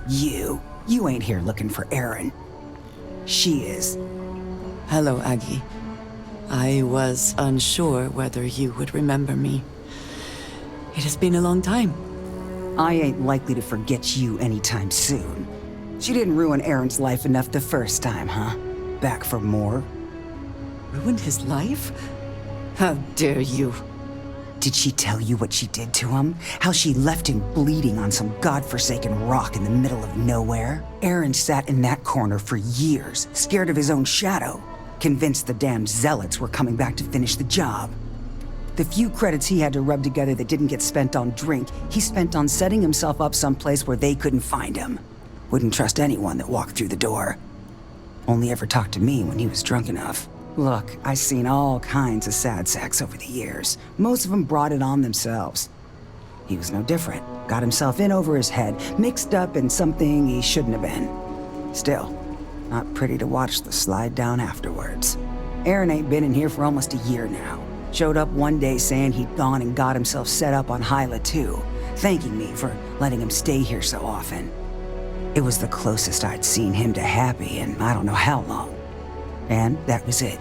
You ain't here looking for Erin. She is. Hello, Aggie. I was unsure whether you would remember me. It has been a long time. I ain't likely to forget you anytime soon. She didn't ruin Erin's life enough the first time, huh? Back for more? Ruined his life? How dare you? Did she tell you what she did to him? How she left him bleeding on some godforsaken rock in the middle of nowhere? Erin sat in that corner for years, scared of his own shadow, convinced the damned zealots were coming back to finish the job. The few credits he had to rub together that didn't get spent on drink, he spent on setting himself up someplace where they couldn't find him. Wouldn't trust anyone that walked through the door. Only ever talked to me when he was drunk enough. Look, I've seen all kinds of sad sacks over the years. Most of them brought it on themselves. He was no different. Got himself in over his head, mixed up in something he shouldn't have been. Still, not pretty to watch the slide down afterwards. Erin ain't been in here for almost a year now. Showed up one day saying he'd gone and got himself set up on Hyla too, thanking me for letting him stay here so often. It was the closest I'd seen him to happy in I don't know how long. And that was it.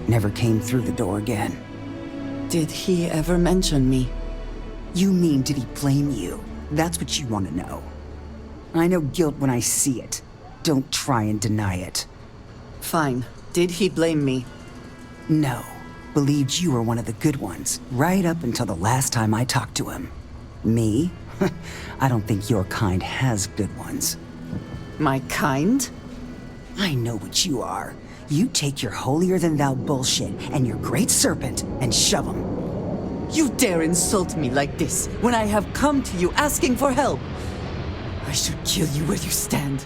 Never came through the door again. Did he ever mention me? You mean, did he blame you? That's what you want to know. I know guilt when I see it. Don't try and deny it. Fine. Did he blame me? No. Believed you were one of the good ones, right up until the last time I talked to him. Me? I don't think your kind has good ones. My kind? I know what you are. You take your holier-than-thou bullshit and your great serpent and shove them. You dare insult me like this when I have come to you asking for help. I should kill you where you stand.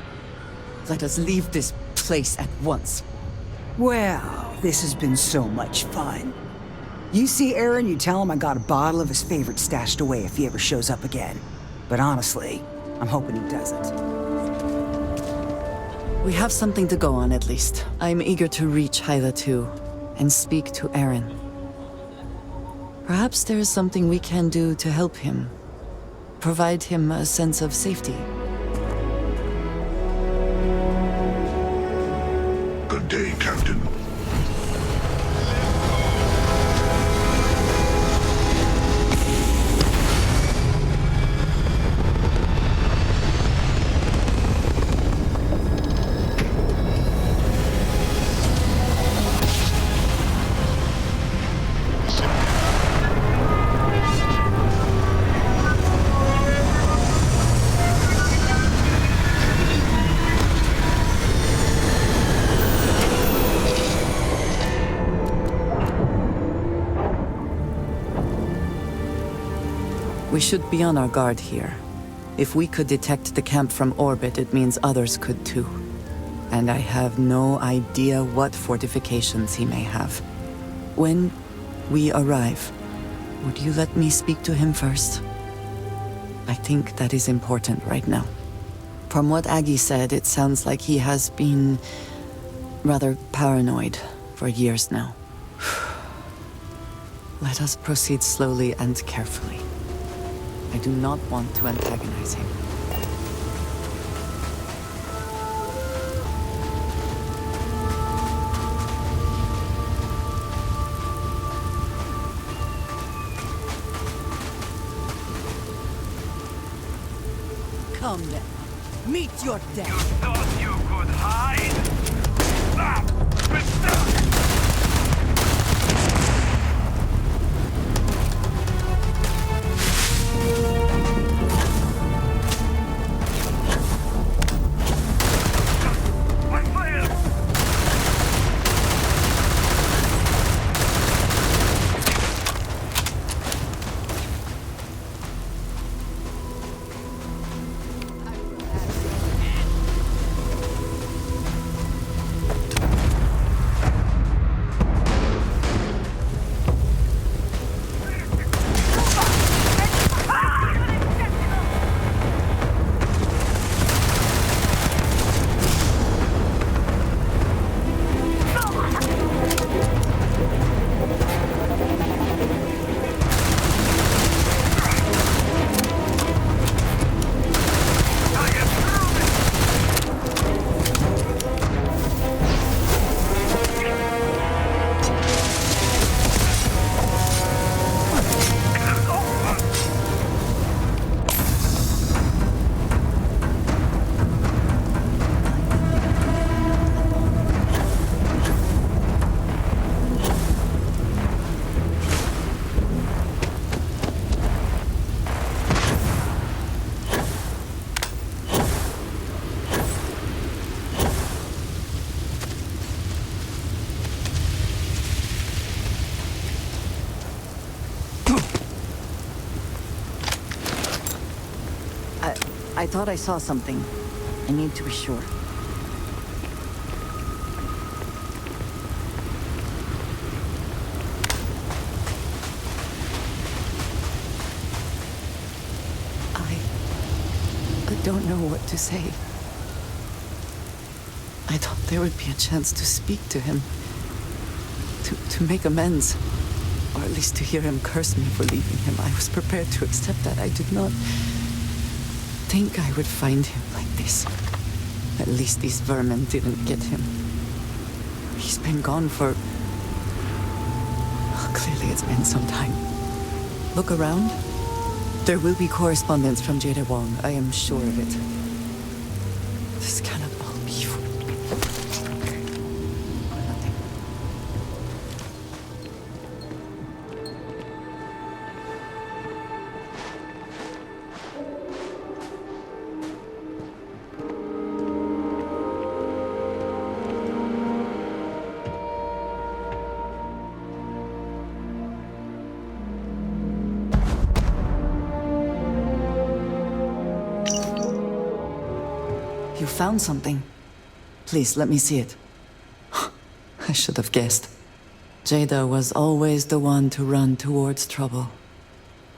Let us leave this place at once. Well, this has been so much fun. You see Erin, you tell him I got a bottle of his favorite stashed away if he ever shows up again. But honestly, I'm hoping he doesn't. We have something to go on, at least. I'm eager to reach Hyla too, and speak to Erin. Perhaps there is something we can do to help him. Provide him a sense of safety. Good day, Captain. We should be on our guard here. If we could detect the camp from orbit, it means others could too. And I have no idea what fortifications he may have. When we arrive, would you let me speak to him first? I think that is important right now. From what Aggie said, it sounds like he has been rather paranoid for years now. Let us proceed slowly and carefully. I do not want to antagonize him. Come then. Meet your death. You thought you could hide? Ah! Bethesda! I thought I saw something. I need to be sure. I don't know what to say. I thought there would be a chance to speak to him. To make amends. Or at least to hear him curse me for leaving him. I was prepared to accept that. I did not think I would find him like this. At least these vermin didn't get him. He's been gone for... Oh, clearly it's been some time. Look around. There will be correspondence from Jada Wong. I am sure of it. This cannot all be for... nothing. You found something. Please, let me see it. I should have guessed. Jada was always the one to run towards trouble.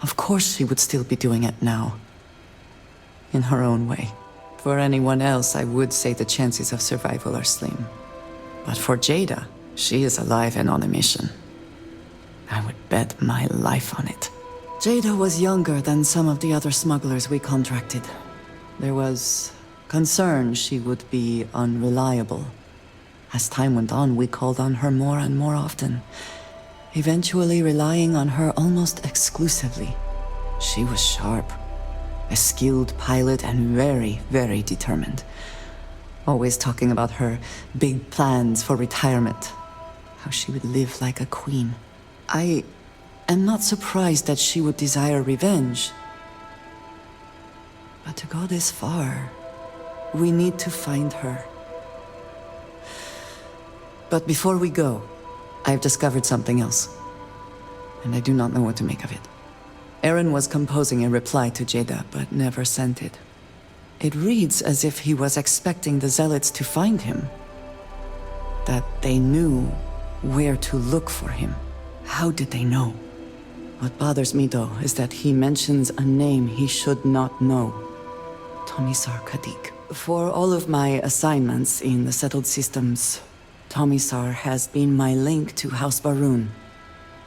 Of course she would still be doing it now. In her own way. For anyone else, I would say the chances of survival are slim. But for Jada, she is alive and on a mission. I would bet my life on it. Jada was younger than some of the other smugglers we contracted. There was concern she would be unreliable. As time went on, we called on her more and more often, eventually relying on her almost exclusively. She was sharp, a skilled pilot and very, very determined. Always talking about her big plans for retirement, how she would live like a queen. I am not surprised that she would desire revenge. But to go this far, we need to find her. But before we go, I've discovered something else. And I do not know what to make of it. Aaron was composing a reply to Jada, but never sent it. It reads as if he was expecting the Zealots to find him. That they knew where to look for him. How did they know? What bothers me, though, is that he mentions a name he should not know. Tomisar Kadik. For all of my assignments in the settled systems, Tomisar has been my link to House Barun.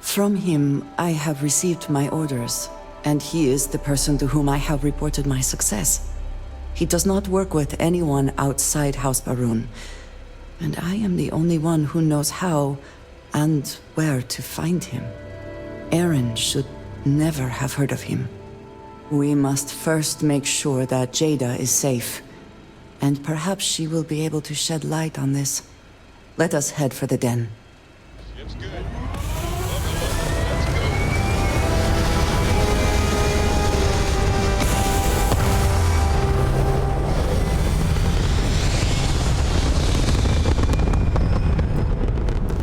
From him, I have received my orders, and he is the person to whom I have reported my success. He does not work with anyone outside House Barun, and I am the only one who knows how and where to find him. Aaron should never have heard of him. We must first make sure that Jada is safe, and perhaps she will be able to shed light on this. Let us head for the den. It's good.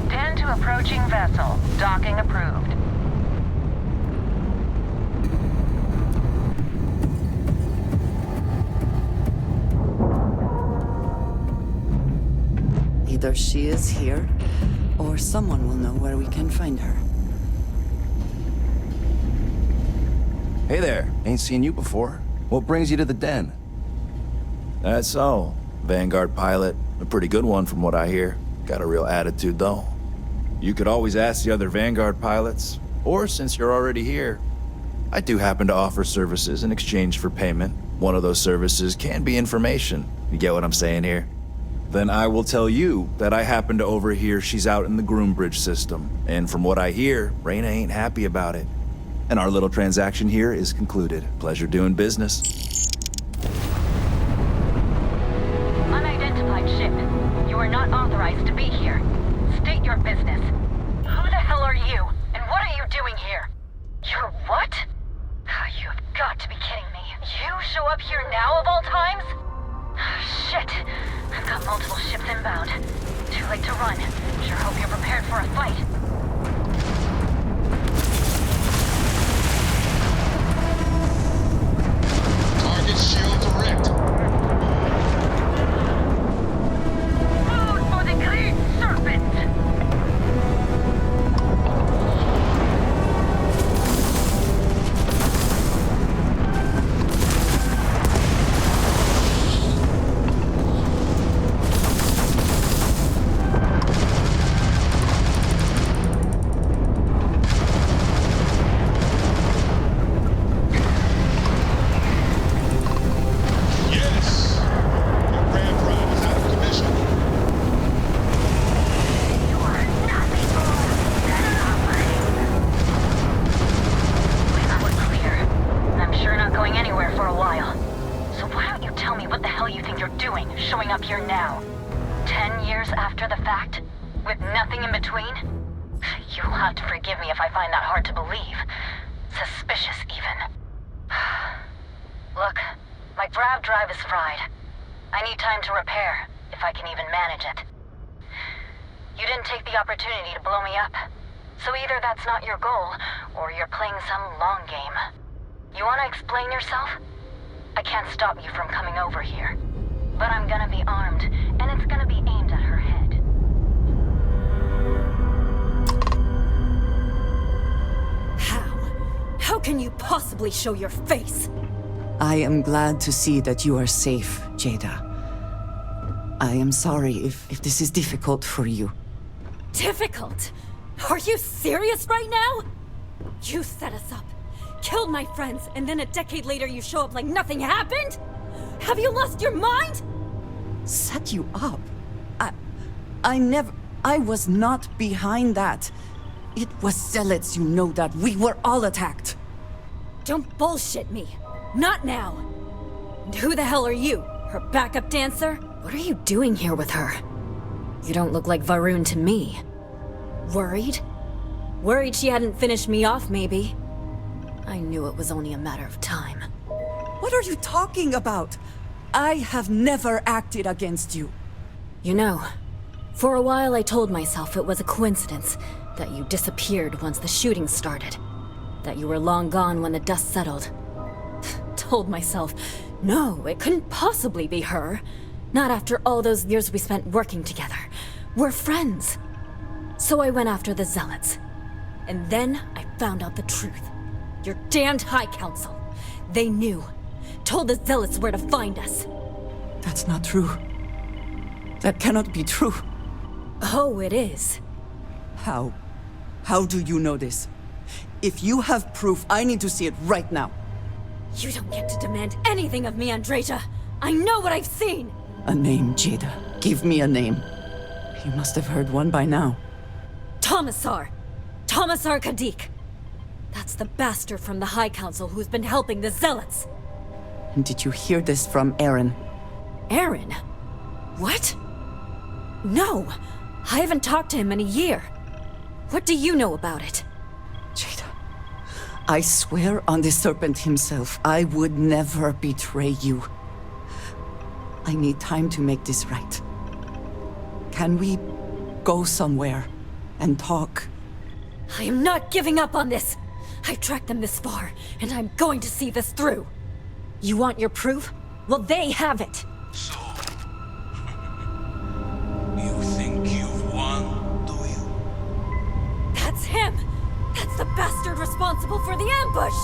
Den to approaching vessel. Docking approved. Either she is here, or someone will know where we can find her. Hey there, ain't seen you before. What brings you to the den? That's so. Vanguard pilot. A pretty good one from what I hear. Got a real attitude, though. You could always ask the other Vanguard pilots. Or, since you're already here, I do happen to offer services in exchange for payment. One of those services can be information. You get what I'm saying here? Then I will tell you that I happen to overhear she's out in the Groombridge system. And from what I hear, Reyna ain't happy about it. And our little transaction here is concluded. Pleasure doing business. Unidentified ship. You are not authorized to be here. State your business. Who the hell are you? And what are you doing here? You're what? You have got to be kidding me. You show up here now of all times? Shit. I've got multiple ships inbound. Too late to run. Sure hope you're prepared for a fight. Target shields ready. me what the hell you think you're doing, showing up here now. 10 years after the fact? With nothing in between? You'll have to forgive me if I find that hard to believe. Suspicious, even. Look, my grab drive is fried. I need time to repair, if I can even manage it. You didn't take the opportunity to blow me up. So either that's not your goal, or you're playing some long game. You want to explain yourself? I can't stop you from coming over here. But I'm gonna be armed, and it's gonna be aimed at her head. How can you possibly show your face? I am glad to see that you are safe, Jada. I am sorry if this is difficult for you. Difficult? Are you serious right now? You set us up, killed my friends, and then a decade later you show up like nothing happened? Have you lost your mind? Set you up? I was not behind that. It was Zealots, you know that. We were all attacked. Don't bullshit me. Not now. And who the hell are you? Her backup dancer? What are you doing here with her? You don't look like Varun to me. Worried? Worried she hadn't finished me off, maybe. I knew it was only a matter of time. What are you talking about? I have never acted against you. You know, for a while I told myself it was a coincidence that you disappeared once the shooting started. That you were long gone when the dust settled. Told myself, no, it couldn't possibly be her. Not after all those years we spent working together. We're friends. So I went after the Zealots. And then I found out the truth. Your damned High Council. They knew. Told the Zealots where to find us. That's not true. That cannot be true. Oh, it is. How? How do you know this? If you have proof, I need to see it right now. You don't get to demand anything of me, Andreja. I know what I've seen! A name, Jada. Give me a name. You must have heard one by now. Tomasar. Tomasar Kadik. That's the bastard from the High Council who's been helping the Zealots. And did you hear this from Aaron? Aaron? What? No. I haven't talked to him in a year. What do you know about it? Jada, I swear on the Serpent himself, I would never betray you. I need time to make this right. Can we go somewhere and talk? I am not giving up on this. I tracked them this far, and I'm going to see this through. You want your proof? Well, they have it. So, you think you've won, do you? That's him! That's the bastard responsible for the ambush!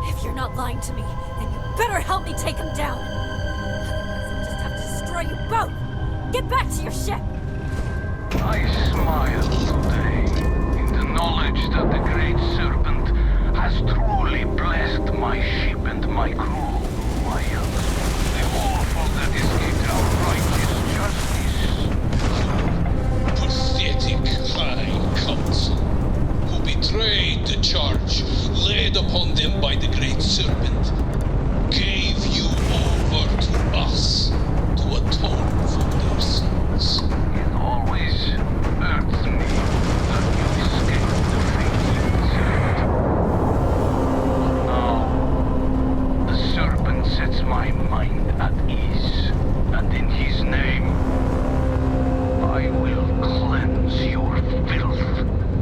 If you're not lying to me, then you better help me take him down. Otherwise, I'll just have to destroy you both! Get back to your ship! I smile today in the knowledge that the Great Serpent has truly blessed my ship and my crew. The awful that escaped our righteous justice. Pathetic High Council, who betrayed the charge laid upon them by the Great Serpent, gave you over to us to atone for their sins. It always hurts me that you escaped the fate you deserved. But now, the Serpent sets my mind at ease, and in his name, I will cleanse your filth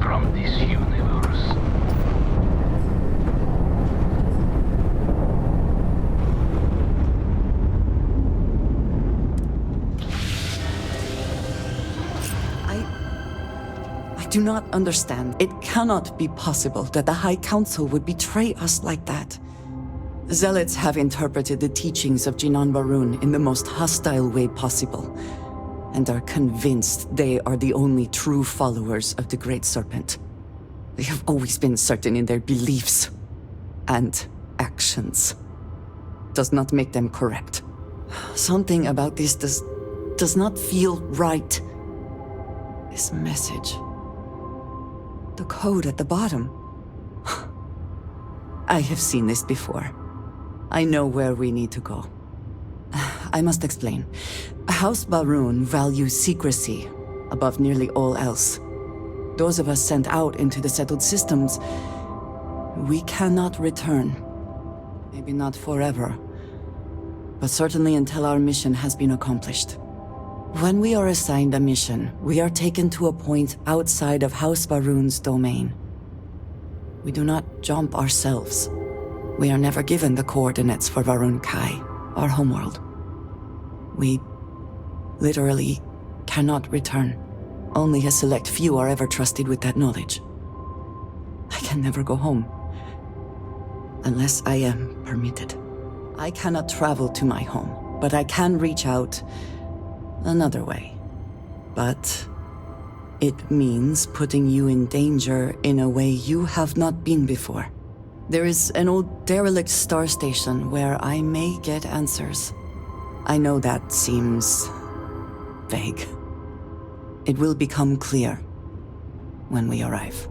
from this universe. I do not understand. It cannot be possible that the High Council would betray us like that. Zealots have interpreted the teachings of Jinan Barun in the most hostile way possible, and are convinced they are the only true followers of the Great Serpent. They have always been certain in their beliefs and actions. Does not make them correct. Something about this does not feel right. This message. The code at the bottom. I have seen this before. I know where we need to go. I must explain. House Baroon values secrecy above nearly all else. Those of us sent out into the settled systems, we cannot return. Maybe not forever, but certainly until our mission has been accomplished. When we are assigned a mission, we are taken to a point outside of House Baroon's domain. We do not jump ourselves. We are never given the coordinates for Varun Kai, our homeworld. We literally cannot return. Only a select few are ever trusted with that knowledge. I can never go home. Unless I am permitted. I cannot travel to my home, but I can reach out another way. But it means putting you in danger in a way you have not been before. There is an old derelict star station where I may get answers. I know that seems vague. It will become clear when we arrive.